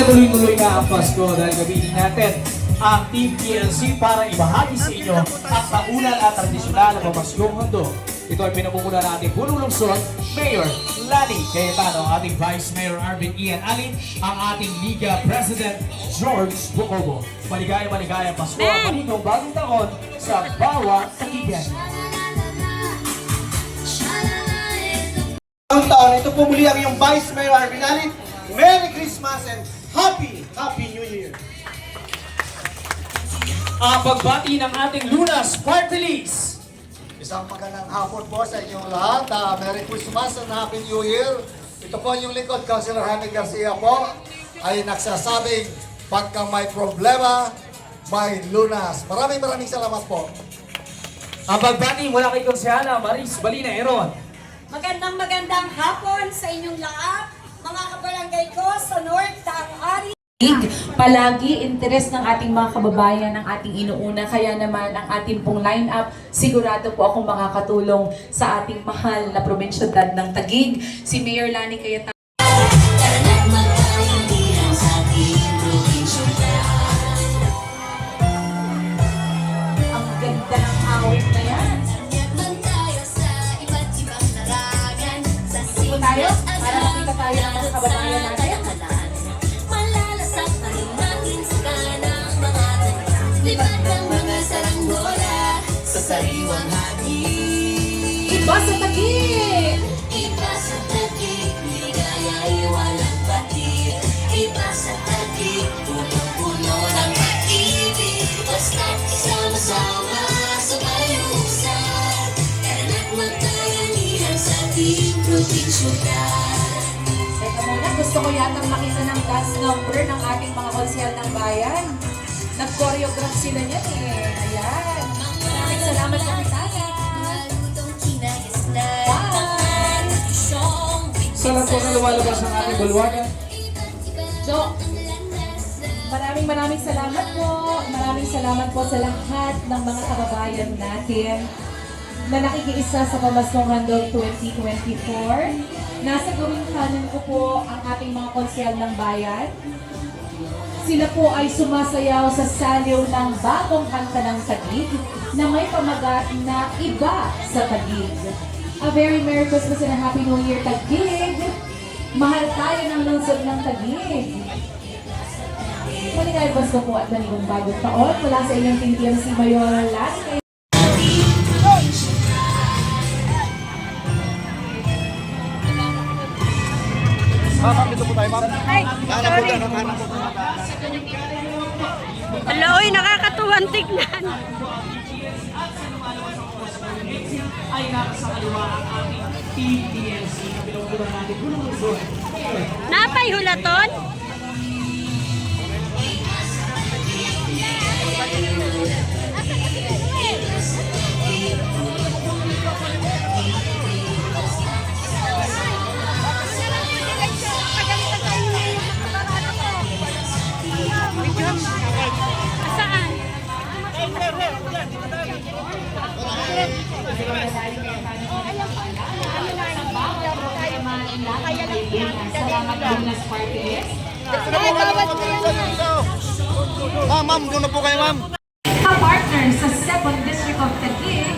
Kaya tuloy-tuloy na ang Pasko dahil gamitin natin ang Team PLC para ibahagi sa inyo ang taunal at tradisyonal na pamaskong handog. Ito ay pinamumuna ng ating punong lungsod, Mayor Lani Cayetano, ang ating Vice Mayor Arvin Ian Ali, ang ating Liga President George Bucobo. Maligayang Pasko at manigong bagong taon sa bawat kakigan. Ang taon, ito po muli ang iyong Vice Mayor Arvin Ali. Merry Christmas and Happy New Year! Ang pagbati ng ating Lunas Party List. Isang magandang hapon po sa inyong lahat. Merry Christmas and Happy New Year. Ito po yung lingkod, Councilor Jaime Garcia po, ay nagsasabing pagka may problema, may lunas. Maraming salamat po. Ang pagbati mula kay Konsehala Maris Balina Eron. Magandang hapon sa inyong lahat, mga kabarangay ko sa North Tang-Ari. Palagi interes ng ating mga kababayan ang ating inuuna, kaya naman ang ating pong line-up, sigurado po akong makakatulong sa ating mahal na probinsyudad ng Taguig, si Mayor Lani Cayetano. Ang ganda ng awit na yan. Ito tayo, para makita tayo ng mga kababayan natin. Lipat ng mga saranggola sa sariwang hangin. Iba sa Taguig! Iba sa Taguig, ligaya ay walang batid. Iba sa Taguig, puno ng pag-ibig. Basta't isama-sama sa bayusan, kana't magkayanihan sa ating probinsyudad. Teka muna, gusto ko yatang makita ng dance number ng ating mga konsyal ng bayan. Nag-choreograph sila niyan eh. Ayan. Maraming salamat Kapitana. Sa lang po na lumalabas ang ating bulwagan. Jo, maraming salamat po. Maraming salamat po sa lahat ng mga kababayan natin na nakikiisa sa Pamaskong Handog 2024. Nasa gawing kanan ko po ang ating mga konsyal ng bayan. Sila po ay sumasayaw sa saliw ng bagong kanta ng Taguig na may pamagat na iba sa Taguig. A very Merry Christmas and a Happy New Year, Taguig! Mahal tayo ng lungsod ng Taguig! Maligayang Pasko po at manigong bagong taon mula sa inyong Team si Mayor Lani. Ma'am, dito po tayo, ma'am. Ay, sorry. Aloy, nakakatuwang tignan. Ay nasa kaliwa ang ating Team PLC na pinagpunan natin punong lungsod. Napay hulaton? Saan? Salamat Lunas Party List. Ma'am, doon na po kayo, ma'am. Ang partner sa 2nd District of Taguig,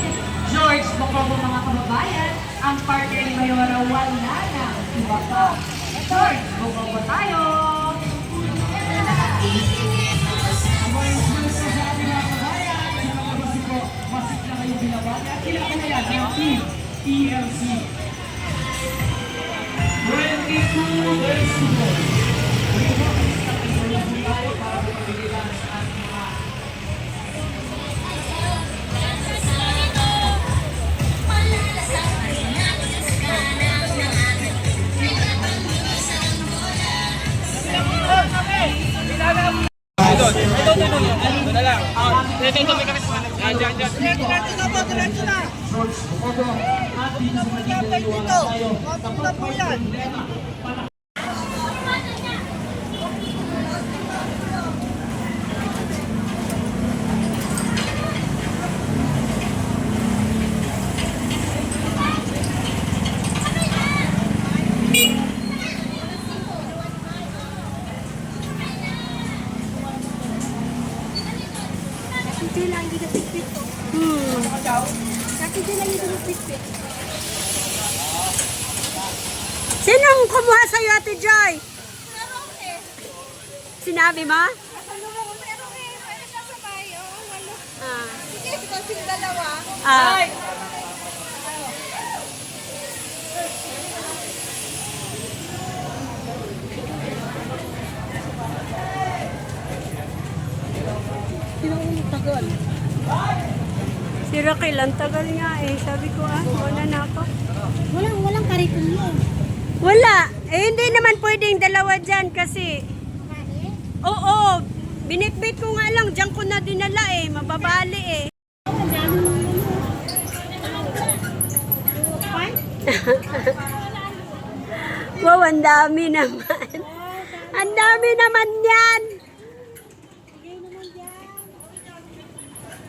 George Bucobo mga kababayan, ang partner ni Mayora wala na iba pa. George Bucobo tayo! PLC 22 days to go. Doon na lang. Dito may kami. Diyan. Diretso na. At dito sa magiging iwala tayo. Tapos po yan. Joy lang hindi nagpipit ko. Kati Joy lang hindi nagpipit. Sinong kumuha sa'yo, Ate Joy? Pero eh. Sinabi mo? Ano mo, pero eh. Pwede ka sa bayo. Walo. Ah. Sige, ito sila dalawa. Ah. Si Raquel, ang tagal nga eh. Sabi ko wala na ako. Walang kariton mo. Wala. Eh, hindi naman pwedeng dalawa dyan kasi. Oo. Binitbit ko nga lang. Diyan ko na dinala eh. Mababali eh. Ang dami mo ano. Fine? Wow, ang dami naman. Ang dami naman yan.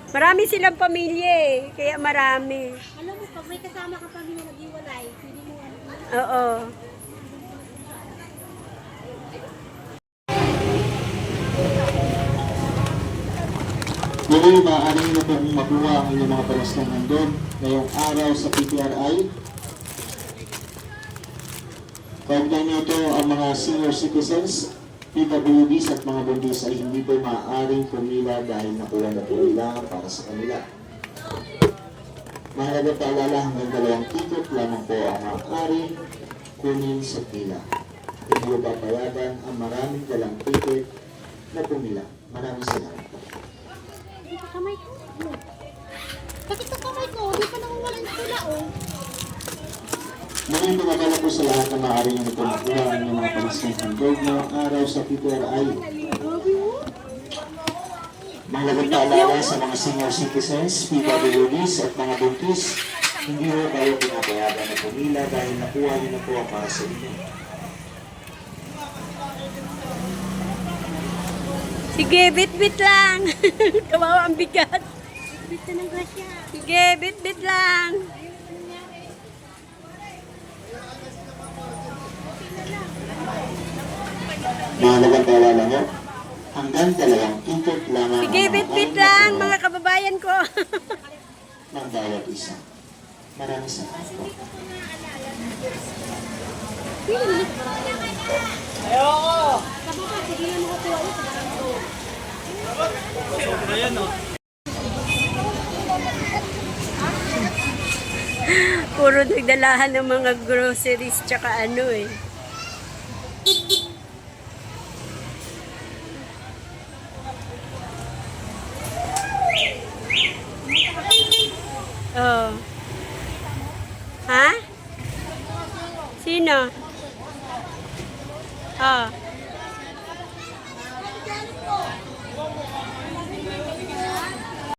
Marami silang pamilya eh. Kaya marami. Alam mo, pag may kasama ka pag nag-iwalay, pwede mo ano. Oo. Muli, maaari na pong makuha ang inyong mga pamaskong handog ngayong araw sa PTRI. Kaugnay nito ang mga senior citizens, PWDs at mga buntis ay hindi po maaaring pumila dahil nakuha na po nila para sa kanila. Mahalaga paalala hanggang 2 ticket lamang po ang maaaring kunin sa pila. Hindi po papayagan ang maraming dalang ticket na pumila. Maraming salamat po. Dito kamay ko. Bakit ang kamay ko? Di pa nang walang tula oh. Maraming pagkakala po sa lahat na maaaring nyo po makuha ang inyong mga pamaskong handog na araw sa PTRI. Mahalagang paalala sa mga senior citizens, PWDs at mga buntis, hindi ho kayo pinapayagan na pumila dahil nakuha nyo na po ang para sa inyo. Sige, bit-bit lang. Kawawa ang bigat. Dito ng grasya. Sige, bit-bit lang. Mahalagang paalala nyo, hanggang 2 ticket lamang Sige, ang bit-bit maaaring lang, makuha mga kababayan ko. ng bawat isa. Maraming salamat po. Kapapa, sige na mo kuha ito. Puro nagdalahan ng mga groceries tsaka ano eh. Oh. Ha? Sino? Oh.